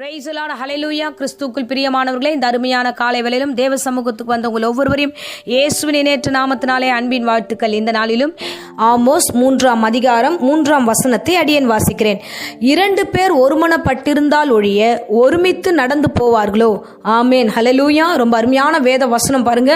Price the Lord, ஹல்லேலூயா. கிறிஸ்துவுக்குள் பிரியமானவர்களே, இந்த அருமையான காலை வேளையிலும் தேவ சமூகத்துக்கு வந்த உங்கள் ஒவ்வொருவரையும் இயேசுவின் நேற்று நாமத்தினாலே அன்பின் வாழ்த்துக்கள். இந்த நாளிலும் ஆமோஸ் 3ஆம் அதிகாரம் 3ஆம் வசனத்தை அடியேன் வாசிக்கிறேன். 2 பேர் ஒருமனப்பட்டிருந்தால் ஒழிய ஒருமித்து நடந்து போவார்களோ? ஆமேன், ஹல்லேலூயா. ரொம்ப அருமையான வேத வசனம் பாருங்க.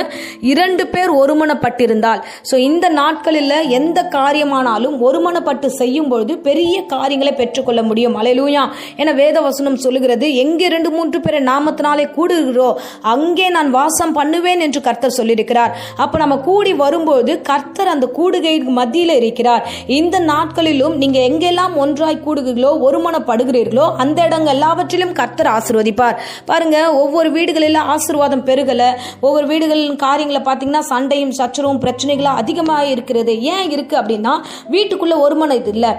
2 பேர் ஒருமனப்பட்டிருந்தால், இந்த நாட்களில் எந்த காரியமானாலும் ஒருமனப்பட்டு செய்யும் பொழுது பெரிய காரியங்களை பெற்றுக்கொள்ள முடியும். ஹல்லேலூயா. என வேத வசனம் சொல்லுகிறது, எங்கே 2-3 பேர் நாமத்தினாலே கூடுகிறோ அங்கே நான் வாசம் பண்ணுவேன் என்று கர்த்தர் சொல்லியிருக்கிறார். அப்ப நம்ம கூடி வரும்போது கர்த்தர் அந்த கூடுகை மத்தியில் இருக்கிறார். இந்த நாட்களிலும் நீங்க எங்கெல்லாம் ஒன்றாய் கூடுகிறீர்களோ, ஒருமனப்படுகிறீர்களோ, அந்த இடங்கள் எல்லாவற்றிலும் கர்த்தர் ஆசீர்வதிப்பார். பாருங்க, ஒவ்வொரு வீடுகளில் ஆசீர்வாதம் பெருகல. ஒவ்வொரு வீடுகளின் காரியங்களை பார்த்தீங்கன்னா சண்டையும் சச்சரவும் பிரச்சனைகளும் அதிகமாக இருக்கிறது. ஏன் இருக்கு அப்படின்னா, வீட்டுக்குள்ள ஒருமனது இல்லை.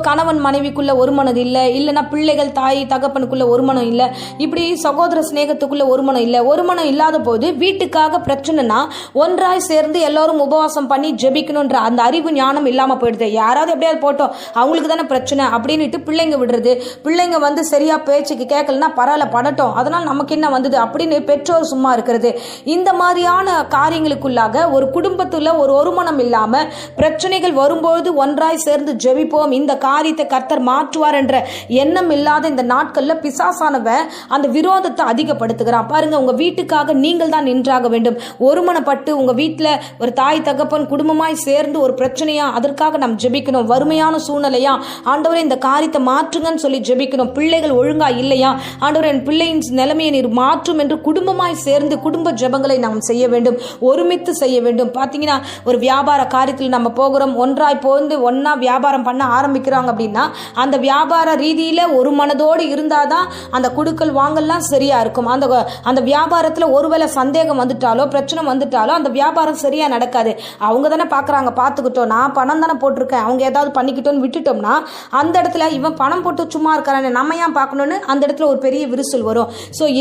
கணவன் மனைவிக்குள்ள ஒருமனது இல்லை, இல்லைன்னா பிள்ளைகள் தாய் தகப்பனுக்குள்ள ஒருமனம் இல்லை, இப்படி சகோதர சிநேகத்துக்குள்ள ஒருமனம் இல்லை. ஒருமனம் இல்லாத போது வீட்டுக்காக பிரச்சனைனா ஒன்றாய் சேர்ந்து எல்லாரும் உபவாசம் பண்ணி ஜெபிக்கணும்ன்ற அந்த அறிவு ஞானம் இல்லாம போயிடுது. யாராவது எப்படியாவது போட்டோம், அவங்களுக்கு தானே பிரச்சனை அப்படின்னுட்டு பிள்ளைங்க விடுறது. பிள்ளைங்க சரியா பேச்சுக்கு கேட்கலன்னா பரவாயில்ல படட்டும், அதனால நமக்கு என்ன வந்தது அப்படின்னு பெற்றோர் சும்மா இருக்கிறது. இந்த மாதிரியான காரியங்களுக்குள்ளாக ஒரு குடும்பத்துல ஒரு ஒருமனம் இல்லாம பிரச்சனைகள் வரும்போது ஒன்றாய் சேர்ந்து ஜெபிப்போம், இந்த காரியத்தை கர்த்தர் மாற்றுவார் என்ற எண்ணம் இல்லாத இந்த நாட்கள்ல பிசாசானவன் அந்த விரோதத்தை அதிகப்படுத்துகிறான். பாருங்க, உங்க வீட்டுக்காக நீங்கள் தான் நின்றாக வேண்டும். ஒருமனப்பட்டு உங்க வீட்டுல ஒரு தாய் தகப்பன் குடும்பமாய் சேர்ந்து ஒரு பிரச்சனையா அதற்காக நாம் ஜெபிக்கணும். வறுமையான சூழ்நிலையா, ஆண்டவரே இந்த காரியத்தை மாற்றுங்கன்னு சொல்லி ஜெபிக்கணும். பிள்ளைகள் ஒழுங்கா இல்லையா, ஆண்டவரே என் பிள்ளையின் நிலைமையை நீர் மாற்றும் என்று குடும்பமாய் சேர்ந்து குடும்ப ஜெபங்களை நாம் செய்ய வேண்டும், ஒருமித்து செய்ய வேண்டும். பாத்தீங்கன்னா, ஒரு வியாபார காரியத்தில் நம்ம போகிறோம், ஒன்றாய் போந்து ஒன்னா வியாபாரம் பண்ண ஆரம்பிக்கிறாங்க அப்படின்னா அந்த வியாபார ரீதியில ஒரு மனதோடு இருந்தாதான் அந்த குடுக்கல் வாங்கல்லாம் சரியா இருக்கும். அந்த வியாபாரத்துல ஒருவேளை சந்தேகம் வந்துட்டாலோ பிரச்சனை வந்துட்டாலோ அந்த வியாபாரம் சரியா நடக்காது. அவங்க தானே பாக்குறாங்க, பாத்துக்கிட்டோம், நான் பணம் தானே போட்டிருக்கேன், அவங்க ஏதாவது பண்ணிக்கிட்டோன்னு விட்டுட்டோம்னா அந்த இடத்துல இவன் பணம் போட்டு சும்மா இருக்கானே நம்ம ஏன் பார்க்கணும்னு அந்த இடத்துல ஒரு பெரிய விரிசல் வரும்.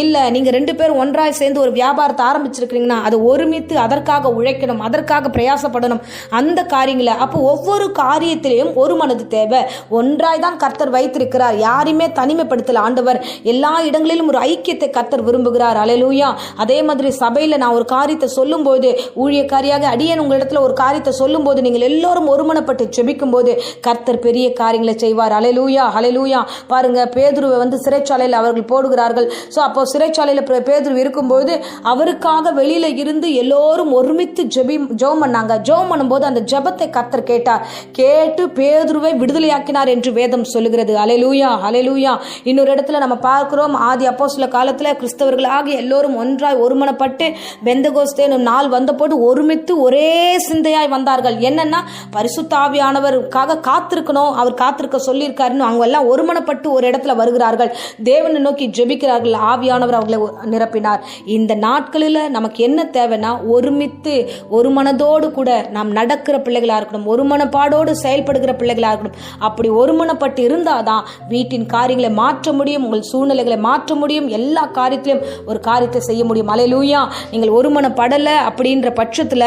இல்ல, நீங்க 2 பேர் ஒன்றாய் சேர்ந்து ஒரு வியாபாரத்தை ஆரம்பிச்சிருக்கீங்கன்னா அது ஒருமித்து அதற்காக உழைக்கணும், அதற்காக பிரயாசப்படணும் அந்த காரியங்களை. அப்போ ஒவ்வொரு காரியத்திலையும் ஒரு மனது தேவை. ஒன்றாய் தான் கர்த்தர் வைத்திருக்கிறார், யாரையுமே தனிமைப்படுத்தல ஆண்டவர். எல்லா இடங்களிலும் ஒரு ஐக்கியத்தை கர்த்தர் விரும்புகிறார். அல்லேலூயா. அதே மாதிரி சபையில நான் ஒரு காரியத்தை சொல்லும் போது, ஊழியக்காரியாக அடியேன் உங்களிடத்துல ஒரு காரியத்தை சொல்லும் போது நீங்கள் எல்லாரும் ஒருமனப்பட்டு ஜெபிக்கும் போது கர்த்தர் பெரிய காரியங்களை செய்வார். அல்லேலூயா, அல்லேலூயா. பாருங்க, பேதுருவை சிறைச்சாலையில் அவர்கள் போடுகிறார்கள். அப்போ சிறைச்சாலையில் பேதுரு இருக்கும்போது அவருக்காக வெளியில இருந்து எல்லோரும் ஒருமித்து ஜெபம் பண்ணாங்க. ஜெபம் பண்ணும்போது அந்த ஜெபத்தை கர்த்தர் கேட்டார். கேட்டு பேதுருவை விடுதலையாக்கினார் என்று வேதம் சொல்லுகிறது. அல்லேலூயா, அல்லேலூயா. இன்னொரு இடத்துல நம்ம பார்க்கிறோம், ஆதி அப்போஸ்தல காலத்துல கிறிஸ்தவர்களாக எல்லோரும் ஒன்றாய் ஒருமனப்பட்டு பெந்தகோஸ்தே நாள் வந்தபோது ஒருமித்து ஒரே சிந்தையாய் வந்தார்கள். என்னன்னா, பரிசுத்த ஆவியானவருக்காக காத்திருக்கணும், அவர் காத்திருக்க சொல்லியிருக்காருன்னு அவங்க எல்லாம் ஒருமனப்பட்டு ஒரு இடத்துல வருகிறார்கள், தேவனை நோக்கி ஜெபிக்கிறார்கள். ஆவியானவர் அவர்களை நிரப்பினார். இந்த நாட்களில் நமக்கு என்ன தேவைன்னா, ஒருமித்து ஒரு மனதோடு கூட நாம் நடக்கிற பிள்ளைகளா இருக்கணும், ஒரு மனப்பாடோடு செயல்படுகிற பிள்ளைகளா இருக்கணும். அப்படி ஒருமனப்பட்டு இருந்தாதான் வீட்டின் காரியங்களை மாற்ற முடியும், உங்கள் சூழ்நிலைகளை மாற்ற முடியும், எல்லா காரியத்திலும் ஒரு காரியத்தை செய்ய முடியும். அல்லேலூயா. நீங்கள் ஒருமனப்படல அப்படின்ற பட்சத்தில்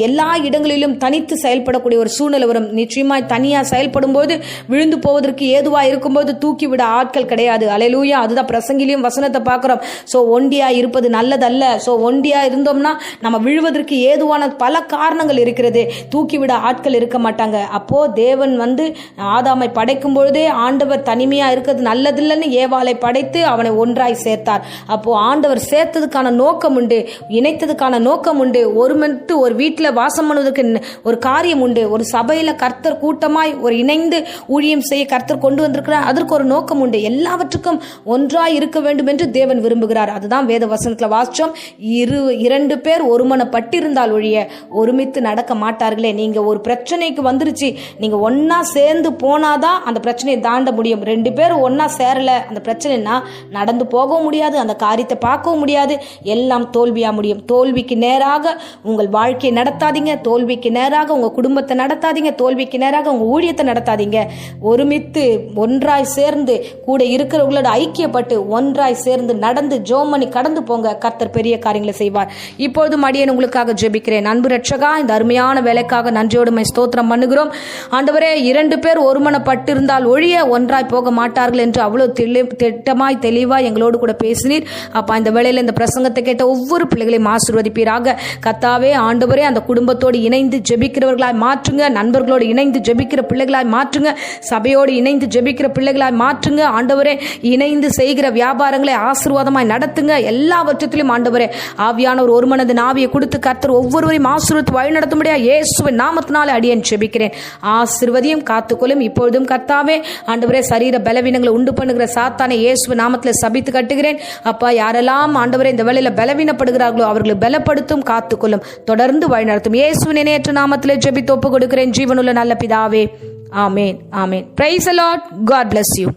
எல்லா இடங்களிலும் தனித்து செயல்படக்கூடிய ஒரு சூழ்நிலை வரும். நிச்சயமாய் தனியா செயல்படும் போது விழுந்து போவதற்கு ஏதுவா இருக்கும்போது தூக்கி விட ஆட்கள் கிடையாது. அல்லேலூயா. அதுதான் பிரசங்கிலையும் வசனத்தை பார்க்கிறோம். ஒண்டியா இருப்பது நல்லதல்ல. ஒண்டியா இருந்தோம்னா நம்ம விழுவதற்கு ஏதுவான பல காரணங்கள் இருக்கிறது, தூக்கிவிட ஆட்கள் இருக்க மாட்டாங்க. அப்போ தேவன் ஆதாமை படைக்கும் பொழுதே ஆண்டவர் தனிமையா இருக்கிறது நல்லதில்லைன்னு ஏவாளை படைத்து அவனை ஒன்றாய் சேர்த்தார். அப்போ ஆண்டவர் சேர்த்ததுக்கான நோக்கம் உண்டு, இணைத்ததுக்கான நோக்கம் உண்டு. ஒருமித்து ஒரு வீட்டில் வாசம் பண்ணுவதற்கு ஒரு காரியம் உண்டு. ஒரு சபையில கர்த்தர் கூட்டமாய் ஒரு இணைந்து ஊழியம் செய்ய கர்த்தர் கொண்டு வந்திருக்கிறார், அதற்கு ஒரு நோக்கம் உண்டு. எல்லாவற்றுக்கும் ஒன்றாய் இருக்க வேண்டும் என்று தேவன் விரும்புகிறார். அதுதான் வேத வசனத்துல வாசிச்சோம். 2 பேர் ஒருமனப்பட்டிருந்தால் ஒழிய ஒருமித்து நடக்க மாட்டார்களே. நீங்க ஒரு பிரச்சனைக்கு வந்துருச்சு, நீங்க ஒன்னா சேர்ந்து போனாதான் அந்த பிரச்சனையை தாண்ட முடியும். 2 பேர் ஒன்னா சேரல, அந்த பிரச்சனைனா நடந்து போகவும் முடியாது, அந்த காரியத்தை பார்க்கவும் முடியாது, எல்லாம் தோல்வியா முடியும். தோல்விக்கு நேராக உங்கள் வாழ்க்கையை நடத்தாதீங்க, தோல்விக்கு நேராக உங்க குடும்பத்தை நடத்தாதீங்க, தோல்விக்கு நேராக உங்க ஊழியத்தை நடத்தாதீங்க. ஒருமித்து ஒன்றாய் சேர்ந்து கூட இருக்கிறவங்களோட ஐக்கியப்பட்டு ஒன்றாய் சேர்ந்து நடந்து ஜோமணி கடந்து போங்க, கர்த்தர் பெரிய காரியங்களை செய்வார். இப்பொழுது அடியேன் உங்களுக்காக ஜெபிக்கிறேன். அன்பு ரட்சகா, இந்த அருமையான வேலைக்காக நன்றியோடு ஸ்தோத்திரம் பண்ணுகிறோம். ஆண்டவரே, 2 பேர் ஒருமனப்பட்டிருந்தால் ஒழிய ஒன்றாய் போக மாட்டார்கள் என்று அவ்வளவு திட்டமாய் தெளிவாய் எங்களோடு கூட பேசினீர் அப்பா. இந்த வேளையில் இந்த பிரசங்கத்தை கேட்ட ஒவ்வொரு பிள்ளைகளையும் ஆசீர்வதிப்பீராக கர்த்தாவே. ஆண்டவரே, அந்த குடும்பத்தோடு இணைந்து ஜெபிக்கிறவர்களாய் மாற்றுங்க, நண்பர்களோடு இணைந்து ஜெபிக்கிற பிள்ளைகளாய் மாற்றுங்க, சபையோடு இணைந்து ஜெபிக்கிற பிள்ளைகளாய் மாற்றுங்க ஆண்டவரே. இணைந்து செய்கிற வியாபாரங்களை ஆசீர்வாதமாய் நடத்துங்க. எல்லாவற்றிலும் ஆண்டவரே ஆவியானவர் ஒரு மனது ஆவியை கொடுத்து கர்த்தர் ஒவ்வொருவரையும் ஆசீர்வதித்து வழி நடத்தும்படியா இயேசுவின் நாமத்தினாலே அடியேன் ஜெபிக்கிறேன். ஆசீர்வதியும் காத்துக்கொள்ளும். இப்பொழுதும் கர்த்தாவே ஆண்டவரே, சரீர பலவீனங்களை உண்டு பண்ணுகிற சாத்தானை இயேசுவின் நாமத்தில் சபித்து கட்டுகிறேன் அப்பா. யாரெல்லாம் ஆண்டவரே இந்த வேளையில பலவீனப்படுகிறார்களோ அவர்களை பலப்படுத்தும், காத்துக்கொள்ளும், தொடர்ந்து வழி நடத்தும். இயேசுவின் இணையற்ற நாமத்திலே ஜெபித்து ஒப்பு கொடுக்கிறேன் ஜீவனுள்ள நல்ல பிதாவே. Amen, amen. Praise the lord. God bless you.